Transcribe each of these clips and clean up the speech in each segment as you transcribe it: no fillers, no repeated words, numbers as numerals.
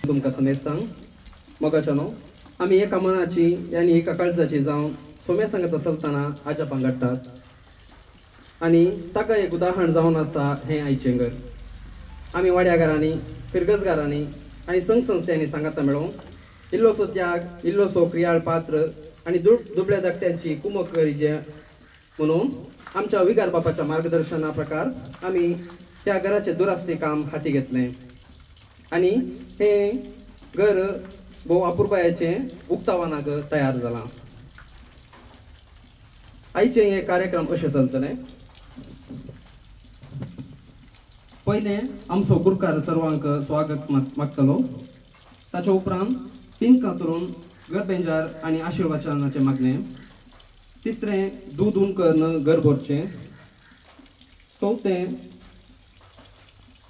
तुमकां समेस्तांक मोगाच्यानो आमी एका मनाची आनी एका काळजाची जावन सोम्या सांगत आसतना आजा पांगडटात आनी ताका एक उदाहरण जावन आसा हें आयचें घर आमी वाड्यागारांनी फिरगजगारांनी आनी संघ संस्थांनी सांगाता मेळोवन इल्लोसो त्याग इल्लोसो क्रियाळ पात्र आनी दुबळ्या धाकट्यांची कुमक करीचे म्हणून आमच्या विगार बापाच्या मार्गदर्शना प्रकार आमी त्या घराचें दुरास्ती काम हाती घेतलें आनी हे घर भोव अपुरबायाचें उक्तावणाक तयार जालां आयचे हे कार्यक्रम अशें चलतले पयलें आमचो गुरकार सर्वांक स्वागत मागतलो ताचे उपरांत पिंकां करून गरबेंजार आनी आशिर्वाचनाचें मागणें तिसरें दूद उन करून घर भरचें चवथें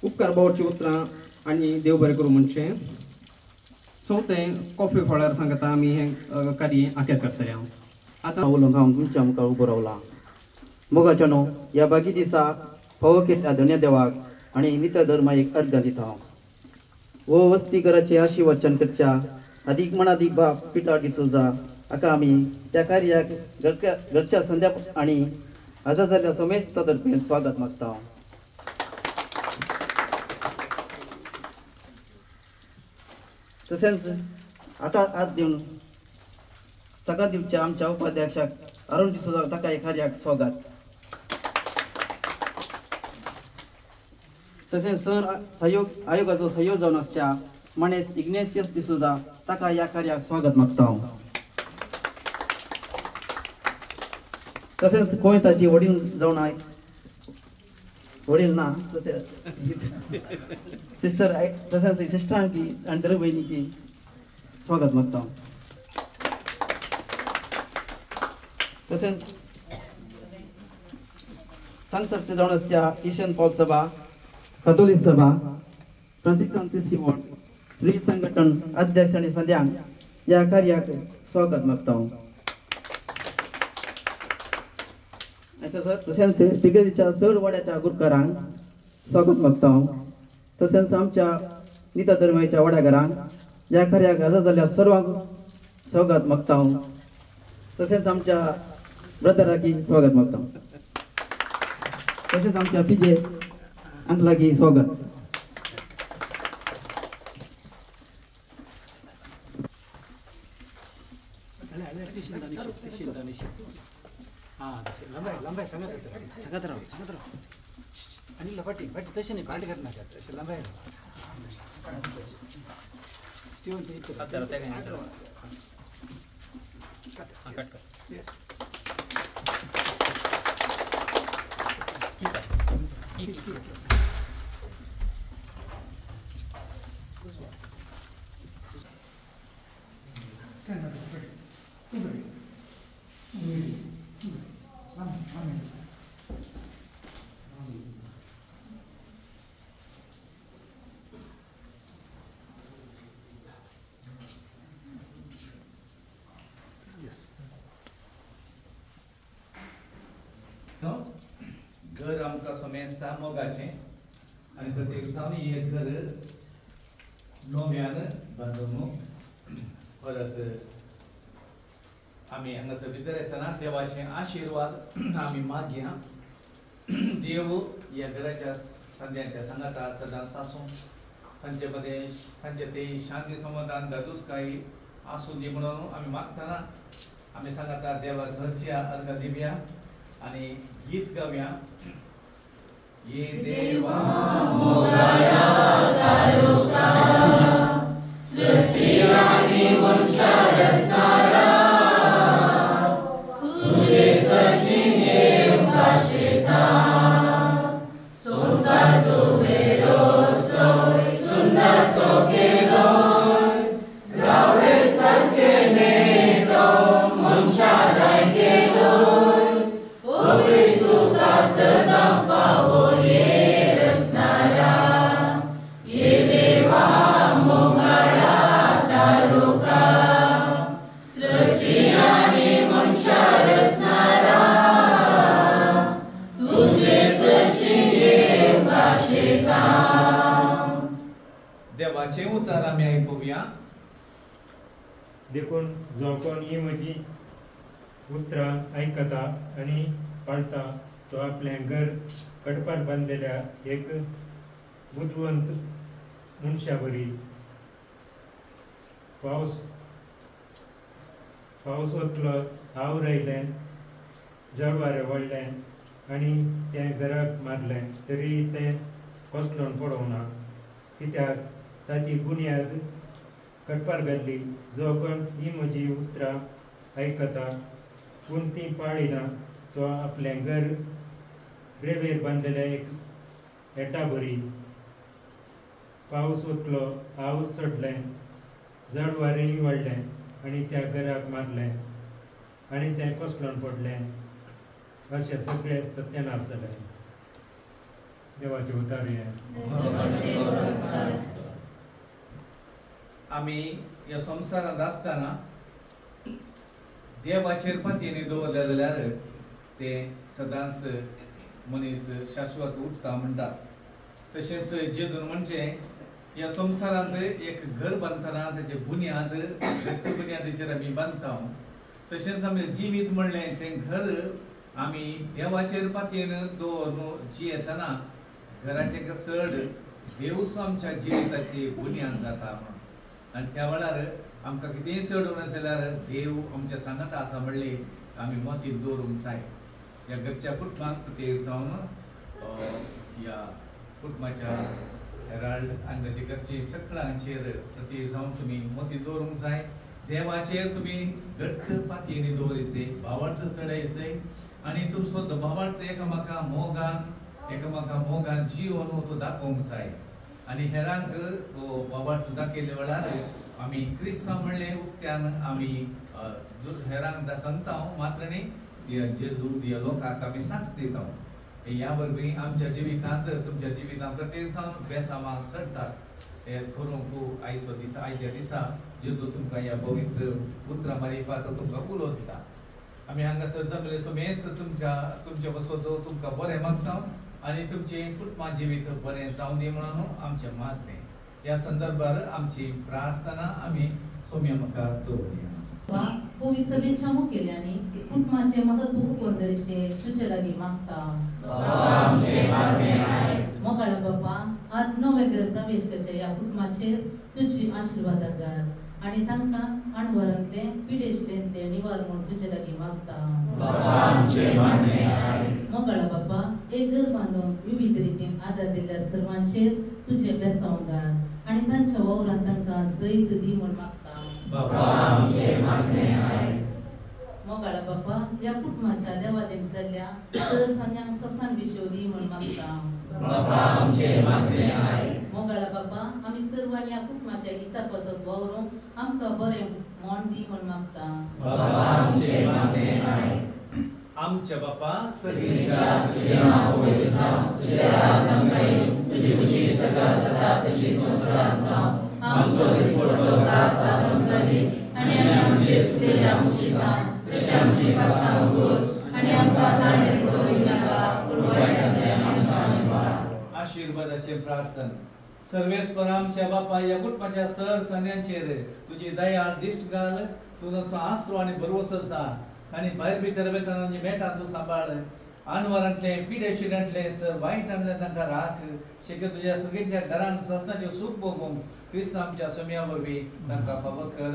उपकार भावची उतरां आनी देव बरें करूं म्हणचें चवथें कॉफी फळार सांगता आमी हें कार्य आखेर करतले हांव आतां उलोवंक हांव तुमच्या मुखार उबो रावला मोगाच्यानो ह्या बागी दिसा फोव केल्ल्या धन्य देवाक आनी नित्य धर्माक अर्घ दिता हांव वो वस्ती घराचें आशिर्वाचन करच्या अदीक मनादीक बाप पिटा डिसोजा हाका आमी त्या कार्याक घरच्या संध्या आनी आजार जाल्ल्या समेस्ता तर्फे स्वागत मागता हांव तशेंच आतां हात दिवन सकाळ दिवच्या आमच्या उपाध्यक्षाक अरुण डिसोजा ताका ह्या कार्याक स्वागत तशेंच सण सहयोग आयोगाचो सहयोग जावन आसच्या मनेस इग्नेशियस डिसोजा ताका ह्या कार्याक स्वागत मागता हांव तशेंच कोयताची वडील जावन वडील ना तशेंच सिस्टर तशेंच सिस्टरांकी आनी दर भयणीकी स्वागत मागता हांव तशेंच सांगसरते जावन आसच्या ईशन पॉल सभा कथोलिक सभा फ्रांसिकांची वॉर्ड श्री संघटन अध्यक्ष आनी सद्यांक ह्या कार्याक स्वागत मागता हांव तशेंच पिगेरीच्या चड वाड्याच्या गुरकारांक स्वागत मागता हांव तशेंच आमच्या नित्य धर्माच्या वाड्यागारांक ह्या कार्याक हजर जाल्ल्या सर्वांक स्वागत मागता हांव तशेंच आमच्या ब्रदराकी स्वागत मागता हांव तशेंच आमच्या पिजे अंकलाकी स्वागत सांगत राव आणि लपाटी फाटी तशी नाही पाठी करणार तसे लांब आहे घर आमकां समेस्ता मोगाचें आनी प्रत्येक दिसांनी हें घर नव्यान बांदून परत आमी हांगासर भितर येतना देवाचें आशिर्वाद आमी मागया देव ह्या घराच्या संध्यांच्या सांगाता सदांच आसूं तांचे मदें तांचे ते शांती समाधान दादूसकाई आसूं दी म्हणून आमी मागतना आमी सांगाता देवाक धरच्या अर्घ दिवया आणि गीत गावया ये देवा मोगया तारुका सृष्टी आणि वंशा रचणारा तुझे सचिने उपाशिता संसार तो वेरोसोय सुंदर तो केलोय रावळे सारखे ने देखून जो कोण ही म्हजी उतरां आयकता आनी पाळटा तो आपलें घर कडपार बांदलेल्या एक बुदवंत मनशा बरी. पावस वतलो, हांव रयलें, जड वारें वळ्ळें आनी तें घराक मारलें तरी तें कोसळोन पडोंक ना, कित्याक ताची बुन्याद कडपार घाल्ली. जो कोण ही म्हजी उतरां आयकता पूण ती पाळिना तो आपलें घर रेंवेर बांदलेल्या एक एटा बरी. पावस वतलो, हांव चडलें, जड वारेंय वाडलें आनी त्या घराक मारलें आनी तें कोसळोन पडलें. अशें सगळें सत्यानाश जालें. देवाचे उतार हे. आमी ह्या संवसारांत आसतना देवाचेर पतीने दवरले जाल्यार ते सदांच मनीस शाश्वत उरता म्हणटात. तशेंच जेजून म्हणजे ह्या संवसारांत एक घर बांदतना तेचे बुन्याद बुन्यादीचेर आमी बांदता. तशेंच आमी जिवीत म्हणलें तें घर आमी देवाचेर पतीन दवरून जियेतना घराचें चड देवूच आमच्या जिविताची बुन्याद जाता म्हण. आनी त्या वेळार आमकां कितेंय चड उणें जाल्यार देव आमच्या सांगात आसा म्हणली आमी मतींत दवरूंक जाय. ह्या घरच्या कुटुंबाक प्रत्येक जावन ह्या कुटुंबाच्या हेराल्ड आनी ताचे घरची सगळ्यांचेर प्रत्येक जावन तुमी मतींत दवरूंक जाय. देवाचेर तुमी घट्ट पातयेनी दवरिचे, भावार्थ चडयचे आनी तुमचो तो भावार्थ एकामेका मोगान जिवन तो दाखोवंक जाय. आनी हेरांक तो भावार्थ दाखयल्या वेळार आमी क्रिस्तांव म्हणलें उक्त्यान आमी हेरांक सांगता मात्र न्ही जेजू ह्या लोकांक आमी साक्ष दिता. ह्या वरवीं आमच्या जिवितांत तुमच्या जिवितांत प्रत्येक जावन बेसामाक सडटात हे करूंक आयच्या दिसा जेजू तुमकां ह्या पवित्र उतरां मारिफात तुमकां उलो दिता. आमी हांगासर जमले समेस्त तुमच्या बसोत तुमकां बरें मागता आनी तुमचें कुटुंबां जिवीत बरें जावं दी म्हणून आमचें मागणें. ह्या संदर्भार आमची प्रार्थना आमी सोम्या मुखार दवरया. पवित्र सभेच्या मुखेल्यांनी कुटुंबाचे महत्व उपंदरीचे तुजे लागीं मागता. मोगाळा बाप्पा, आज नवे घर प्रवेश करच्या ह्या कुटुंबाचेर तुजी आशिर्वाद घाल आनी तांकां अणवरांतले पिडेस्तेंतले निवार म्हूण तुजे लागीं मागता. मोगाळा बाप्पा, एक घर बांदून विविध रितीन आदार दिल्ल्या सर्वांचेर तुजे बेसांव घाल आनी तांच्या वावरांत तांकां जैत दी म्हूण मागता. मोगाळा बाप्पा, ह्या कुटुंबाच्या देवादेन जाल्ल्या सन्यांक ससान विशय दी म्हूण मागता. मोगाळा बाप्पा, आमी सर्वांनी ह्या कुटुंबाच्या हिता पजत वावरूंक आमकां बरें मोन दी म्हूण मागता. आमच्या बापा आशीर्वादाचे प्रार्थना. सर्वेस्पर आमच्या बापा, या कुटुंबाच्या सर संध्यांचेर तुजी दया दिश्ट घाल. तुजो आसरो आनी भरवसो आसा आनी भायर भितर वेतना मेटा तूं सांबाळ. अनवरांतले पिडेशिडांतले सर वायटांतले तांकां राख. शक्य तुज्या सगळ्यांच्या घरांत सस्ताचें सूख भोगूंक क्रिस्त आमच्या सोम्या वरवीं तांकां फावो कर.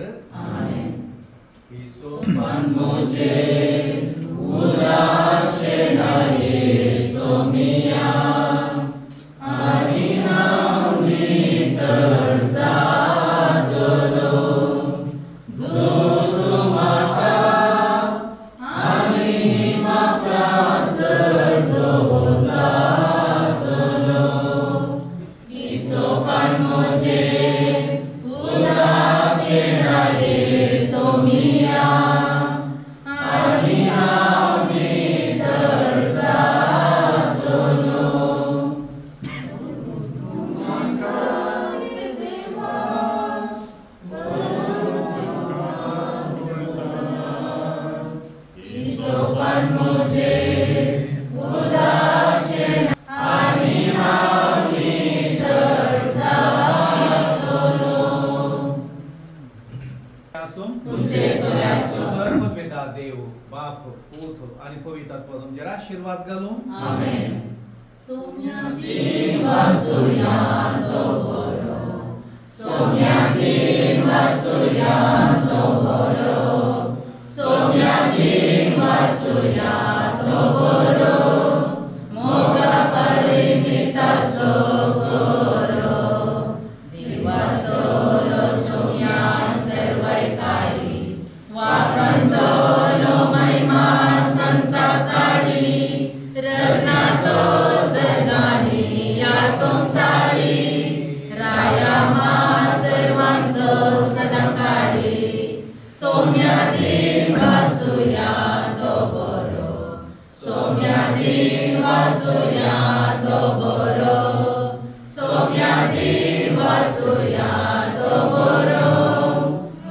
आसूं तुमचे सोय आसूं सर्वपिता देव बाप पूत आणि पवित्रात्मा तुमचेर आशीर्वाद घालूं आमेन. सोम्या देव वासुया तो बरो, सोम्या देव वासुया तो बरो, सोम्या देव वासुया तो बरो, मोगा परिमिता सोगोरो, देवा सोलो सोम्या सर्वै काळी, वाकंतो लो महिमा संसाकाळी, रचनातो सर्गाणी या संसारी, राया मा सर्वांचो सदाकाळी, सोम्या देव वासुया तो बरो, सोम्या देव वासुया तो बरो, सोम्या देव वासुया तो बरो,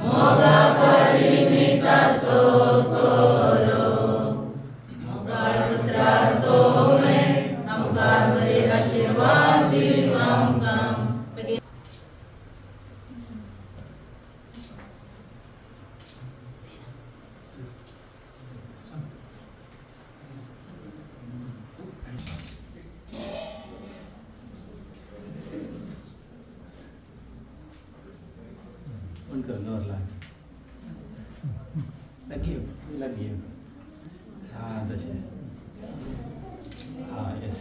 मोगा परिमिता सोगोरो, मोगाळ पुत्रा सोमे, आमकां बरे आशीर्वाद दिव आमकां. लगी हाँ तशें हाँ येस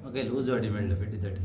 ओके उजवाडी मेळ्ळो पेटी दॅट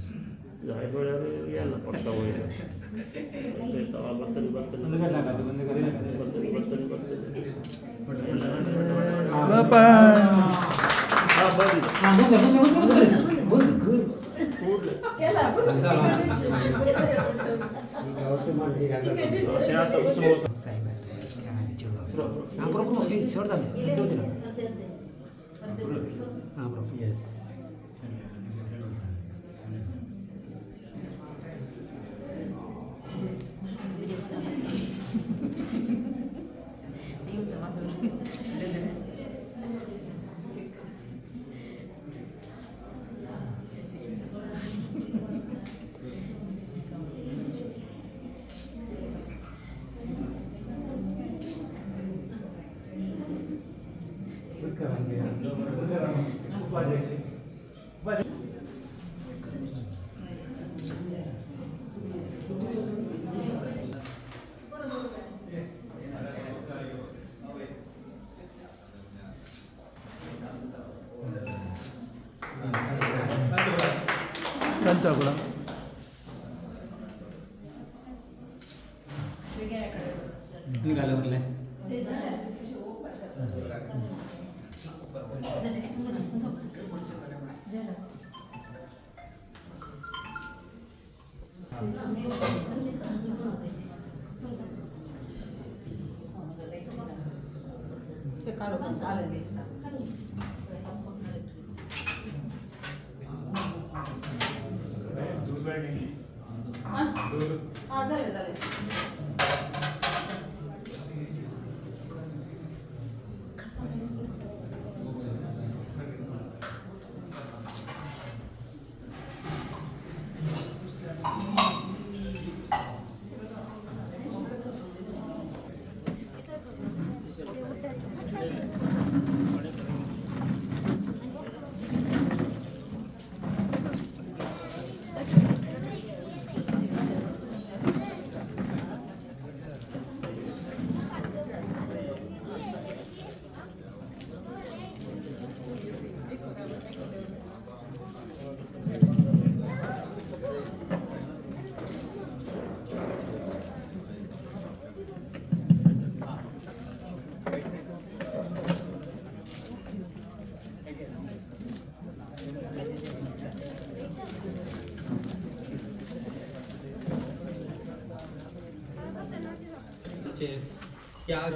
त्याग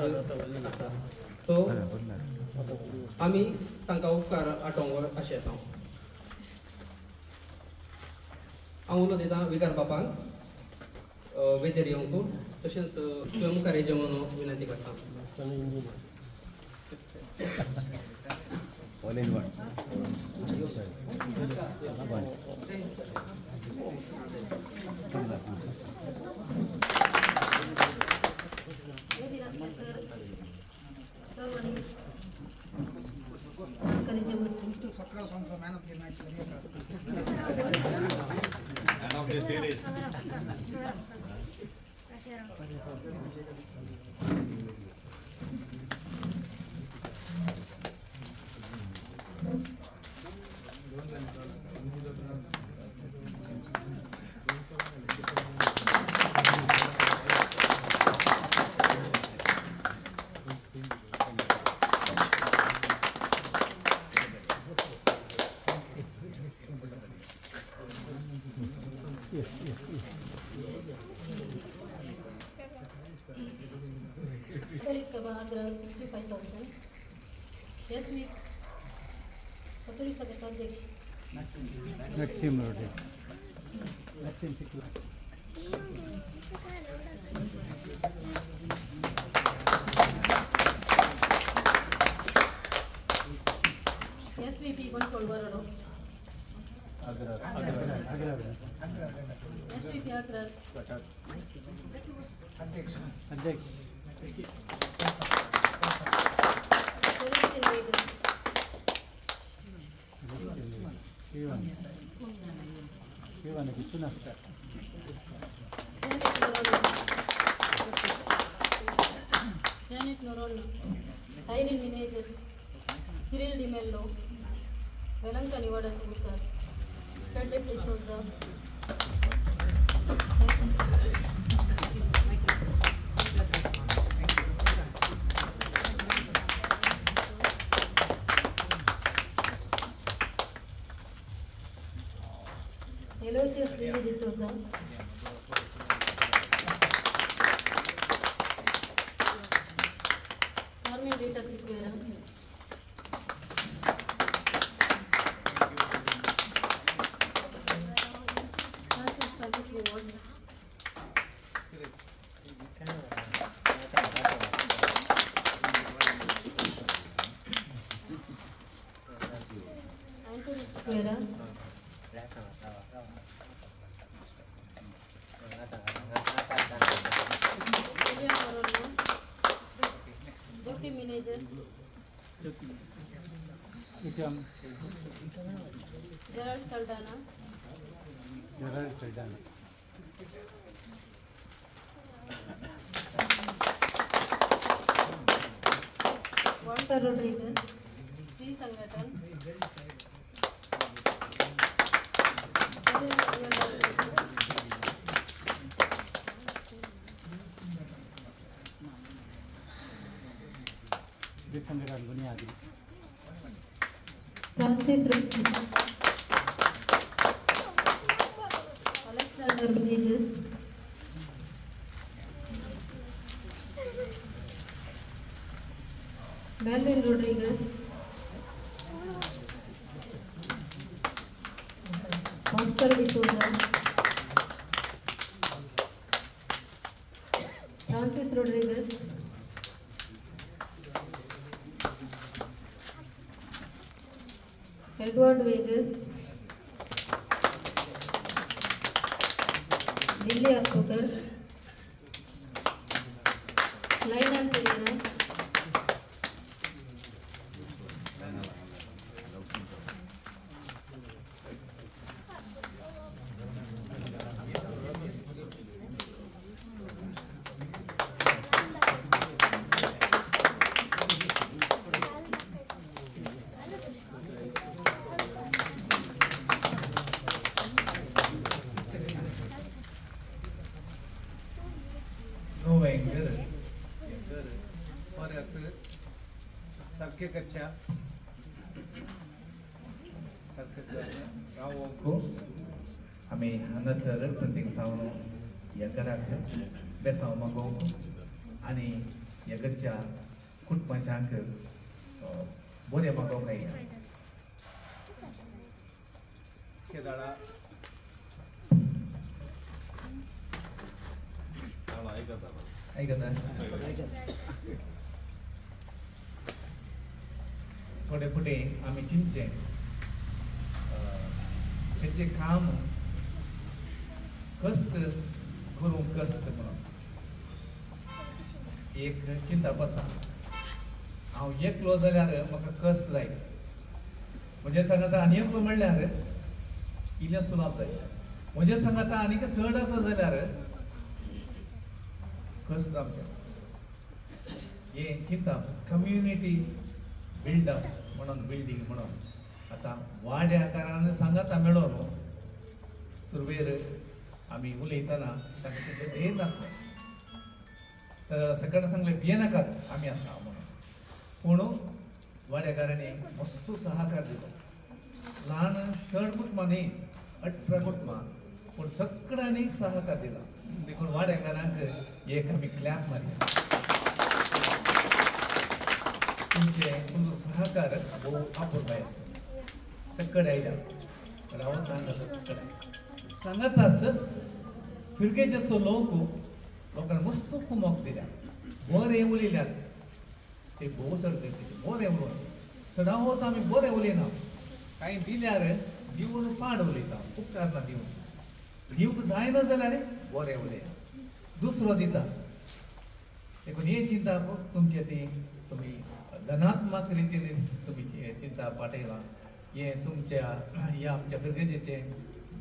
आसा सो आमी तांकां उपकार आठोवंक अशें येता. हांव उलो दितां विकार बापाक वेदेर येवंक तशेंच तुवें मुखार येवचें म्हणून विनंती करता. All in one. Catholic Sabha Agra 65,000. Yes, we Catholic Sabha Adesh. Maxim Road. Maxim SVP Control Varado. SVP Agra. Addex. Ivan itu nak. Janet Noronha. Irene Meneses. Cyril Di Mello. Velanka Nivada Subukar. Frederick De Souza. Eloisius Lili De Souza. Carmen Rita Siqueira. Francis Patrick Ward. Anthony Siqueira. William Moreno. Deputy Manager. Itu Gerard Saldana. Gerard Saldana. Walter Rodriguez. G. Sangatan. Disandarkan Bunyadi. Francis Rodriguez. Alexander Meneses. Melvin Rodriguez. Oscar De Souza. Francis Rodriguez. Edward Vegas. Lily Apokar. Lionel Pereira. Novenger परत सरकेकच्या गांवोंको आमी हांगासर प्रत्येक जावन ह्या घराक बेसांव मागोवंक आनी ह्या घरच्या कुटुंबाच्यांक बरें मागोवंक आयल्या केदाळा ऐकता थोडे फुटे आमी चिंतचे तेंचे काम कश्ट करूंक कश्ट म्हणून एक चिंता बसा हांव एकलो जाल्यार म्हाका कश्ट जायत म्हणजे सांगता आनी एक म्हणल्यार इल्लें सुलाब जायत. म्हणजे सांगता आनीक चड आसा जाल्यार कस जावचें. हें चिंतप कम्युनिटी बिल्डअप म्हणून बिल्डींग म्हणून आतां वाड्या आकारान सांगाता मेळोन सुरवेर आमी उलयतना तांकां तितलें ध्येय नासलें. तर सकण सांगलें भियेनाकात आमी आसा म्हणून. पूण वाड्याकारांनी मस्त सहकार दिलो. ल्हान शण कुटुंबां न्ही 18 कुटुंबां पूण सगळ्यांनी सहकार दिला. देखून वाड्याकारांक एक आमी क्लॅप मारया. तुमचे सुंदर सहकार भोव अपुरबाय आसूं. सकड आयल्या सडावत हांगा सांगातास फिरगेचे लोकांना मस्त कुमक दिल्या. बरें उलयल्यात ते भोव सड करतले. बरें उलोवचें. सदांच आमी बरें उलयना. कांय दिल्यार दिवन पाड उलयता. उपकार ना दिवन. दिवंक जायना जाल्यार बरें उलया. दुसरो दिता. देखून हे चिंता तुमचे ती तुमी धनात्मक रितीन तुमी चिंता पाटयला. हे तुमच्या ह्या आमच्या फिरगेजेचे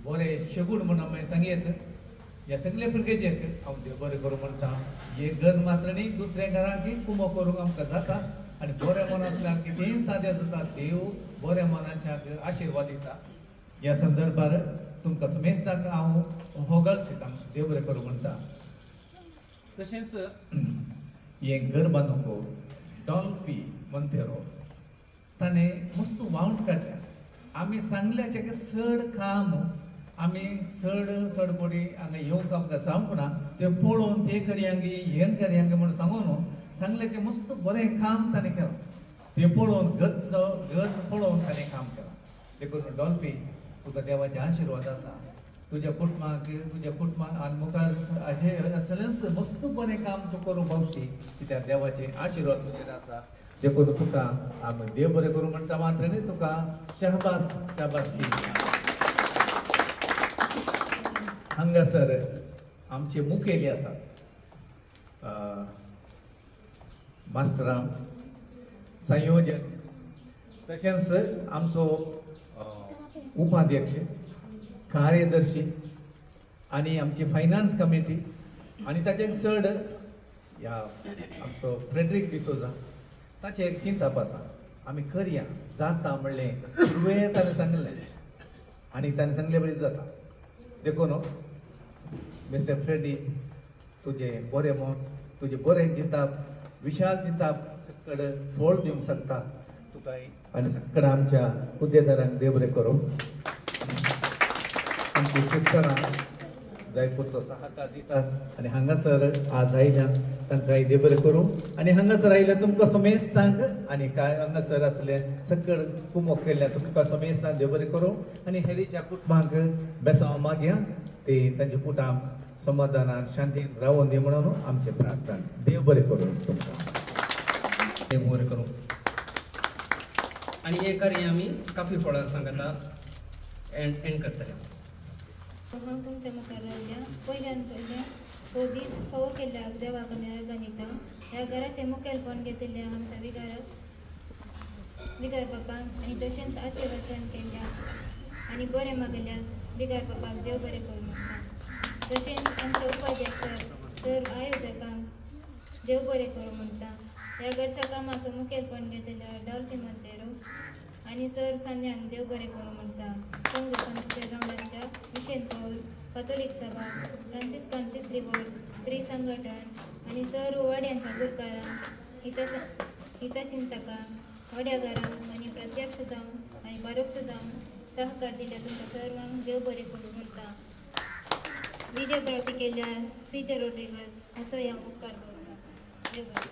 बरे शगूण म्हणून हांवें सांगयत. ह्या सगळ्या फिरगेजेक हांव देव बरें करूं म्हणटा. हे घर मात्र न्ही दुसऱ्या घरांकय कुमो करूंक आमकां जाता. आनी बरें मन आसल्यार कितेंय सादें जाता. देव बऱ्या मनाच्याक आशिर्वाद दिता. ह्या संदर्भार तुमकां समेस्ताक हांव होगळस दिता. देव बरें करूं म्हणटा. तशेंच हें घर बांदूंक डॉल्फी मोंतेरो ताणें मस्त वावंट काडल्या. आमी सांगल्याचें चड काम आमी चड पडी हांगा येवंक आमकां जावंक ना. तें पळोवन तें करयांगी हें करयांगी म्हूण सांगून सांगल्याचें मस्त बरें काम ताणें केलां. तें पळोवन गज पळोवन ताणें काम केलां. देखून डॉल्फी तुका देवाचे आशिर्वाद आसा. तुज्या कुटुंबाक आनी मुखार हाजे असलेंच मस्त बरें काम तूं करूं पावशी. कित्याक देवाचे आशिर्वाद तुजेर आसा. देखून तुका आमी देव बरें करूं म्हणटा मात्र न्ही तुका शाबासकी. हांगासर आमचे मुखेली आसात. मास्टरां संयोजक तशेंच आमचो उपाध्यक्ष कार्यदर्शी आनी आमची फायनान्स कमिटी आनी ताचे चड ह्या आमचो फ्रेडरीक डिसोजा ताची एक चिंता आसा. आमी करया जाता म्हणलें सुरवेर ताणें सांगलें आनी ताणें सांगलें बरें जाता. देखून मिस्टर फ्रेडी तुजें बरें मन तुजें बरें चिंतप विशाल चिंतप सकड फळ दिवंक शकता तुका. आनी सकड आमच्या उद्देदारांक देव बरें करूं. आमची सिस्टरां जाय पुरतो सहकार दितात. आनी हांगासर आज आयल्या तांकांय देव बरें करूं. आनी हांगासर आयल्या तुमकां समेस्तांक आनी काय हांगासर आसले सकड कुमोक केल्ल्या तुमकां समेस्तांक देव बरें करूं. आनी हेरीच्या कुटुंबांक बेसांव मागया ते तांच्या कुटाम समाधानान शांतीन रावून दी म्हणून आमचें प्रार्थना. देव बरें करूं तुमकां. देव बरें करूं. आनी हे कार्य आमी काफी फळार सांगता एंड करतले. हांव तुमच्या मुखार रावल्या. पयल्यान हो दीस फावो केल्ल्या देवाक आमी अर्गां दिता. ह्या घराचें मुखेलपण घेतिल्ल्या आमच्या विगार बापाक आनी तशेंच आशीर्वचन केल्ल्या आनी बरें मागिल्ल्या विगार बापाक देव बरें करूं म्हणटा. तशेंच आमच्या उपाध्यक्ष सर आयोजकांक देव बरें करूं म्हणटा. ह्या घरच्या कामाचो मुखेलपण घेतिल्ल्या डॉल्फी मोंतेरो आनी सर सांज्यांक देव बरें करूं म्हणटा. संघ संस्थे जावनाच्या मिशन पौल कॅथोलिक सभा फ्रांसिस्कान तिसरी बोर्ड स्त्री संघटन आनी सर वाड्यांच्या गुरकारांक हितचिंतकांक वाड्यागारांक आनी प्रत्यक्ष जावन आनी परोक्ष जावन सहकार दिल्या तुमकां सर्वांक देव बरें करूं म्हणटा. व्हिडिओग्राफी केल्ल्या पीचे रोड्रिगस असो ह्या उपकार करता. देव बरें.